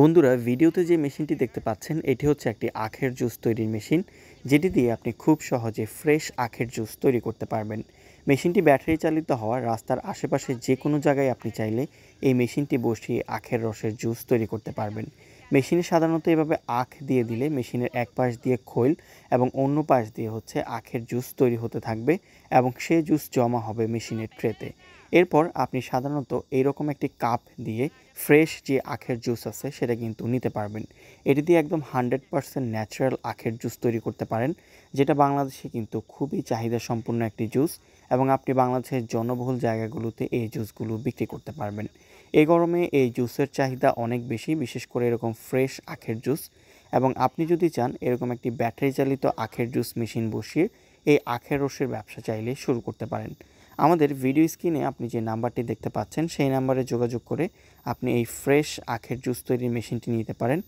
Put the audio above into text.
বন্ধুরা ভিডিওতে যে মেশিনটি দেখতে পাচ্ছেন এটি হচ্ছে একটি আখের জুস তৈরির মেশিন, যেটি দিয়ে আপনি খুব সহজে ফ্রেশ আখের জুস তৈরি করতে পারবেন। মেশিনটি ব্যাটারি চালিত হওয়ার রাস্তার আশেপাশে যে কোনো জায়গায় আপনি চাইলে এই মেশিনটি বসিয়ে আখের রসের জুস তৈরি করতে পারবেন। মেশিনে সাধারণত এভাবে আখ দিয়ে দিলে মেশিনের এক পাশ দিয়ে খৈল এবং অন্য পাশ দিয়ে হচ্ছে আখের জুস তৈরি হতে থাকবে এবং সে জুস জমা হবে মেশিনের ট্রেতে। এরপর আপনি সাধারণত এইরকম একটি কাপ দিয়ে ফ্রেশ যে আখের জুস আছে সেটা কিন্তু নিতে পারবেন। এটি দিয়ে একদম 100% ন্যাচারাল আখের জুস তৈরি করতে পারেন, যেটা বাংলাদেশে কিন্তু খুবই চাহিদা সম্পন্ন একটি জুস এবং আপনি বাংলাদেশের জনবহুল জায়গাগুলোতে এই জুসগুলো বিক্রি করতে পারবেন। এই গরমে এই জুসের চাহিদা অনেক বেশি, বিশেষ করে এরকম ফ্রেশ আখের জুস। এবং আপনি যদি চান এরকম একটি ব্যাটারি চালিত আখের জুস মেশিন বসিয়ে এই আখের রসের ব্যবসা চাইলে শুরু করতে পারেন। আমাদের ভিডিও স্ক্রিনে আপনি যে নাম্বারটি দেখতে পাচ্ছেন সেই নাম্বারে যোগাযোগ করে আপনি এই ফ্রেশ আখের জুস তৈরির মেশিনটি নিতে পারেন।